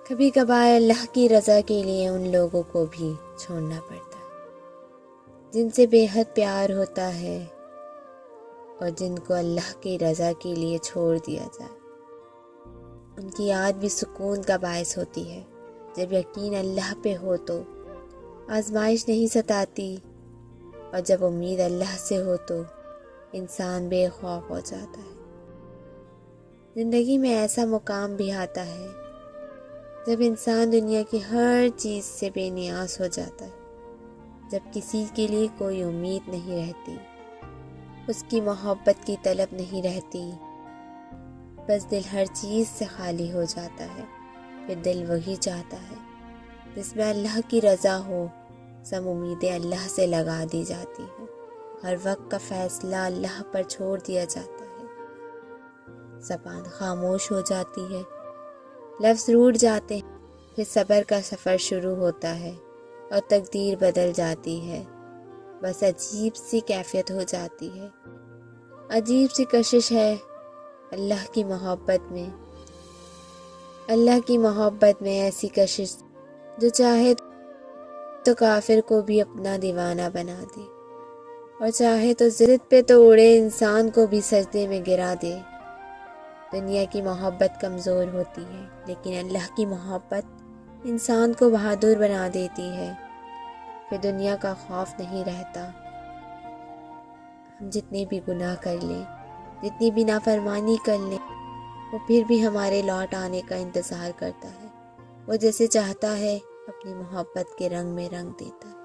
کبھی کبھار اللہ کی رضا کے لیے ان لوگوں کو بھی چھوڑنا پڑتا ہے جن سے بے حد پیار ہوتا ہے اور جن کو اللہ کی رضا کے لیے چھوڑ دیا جائے۔ ان کی یاد بھی سکون کا باعث ہوتی ہے۔ جب یقین اللہ پہ ہو تو آزمائش نہیں ستاتی، اور جب امید اللہ سے ہو تو انسان بے خوف ہو جاتا ہے۔ زندگی میں ایسا مقام بھی آتا ہے جب انسان دنیا کی ہر چیز سے بے نیاز ہو جاتا ہے، جب کسی کے لیے کوئی امید نہیں رہتی، اس کی محبت کی طلب نہیں رہتی، بس دل ہر چیز سے خالی ہو جاتا ہے۔ پھر دل وہی چاہتا ہے جس میں اللہ کی رضا ہو۔ سب امیدیں اللہ سے لگا دی جاتی ہیں، ہر وقت کا فیصلہ اللہ پر چھوڑ دیا جاتا ہے، زبان خاموش ہو جاتی ہے، لفظ روٹھ جاتے ہیں، پھر صبر کا سفر شروع ہوتا ہے اور تقدیر بدل جاتی ہے۔ بس عجیب سی کیفیت ہو جاتی ہے، عجیب سی کشش ہے اللہ کی محبت میں ایسی کشش جو چاہے تو کافر کو بھی اپنا دیوانہ بنا دے، اور چاہے تو ضد پہ تو اڑے انسان کو بھی سجدے میں گرا دے۔ دنیا کی محبت کمزور ہوتی ہے، لیکن اللہ کی محبت انسان کو بہادر بنا دیتی ہے۔ پھر دنیا کا خوف نہیں رہتا۔ ہم جتنے بھی گناہ کر لیں، جتنی بھی نافرمانی کر لیں، وہ پھر بھی ہمارے لوٹ آنے کا انتظار کرتا ہے۔ وہ جیسے چاہتا ہے اپنی محبت کے رنگ میں رنگ دیتا ہے۔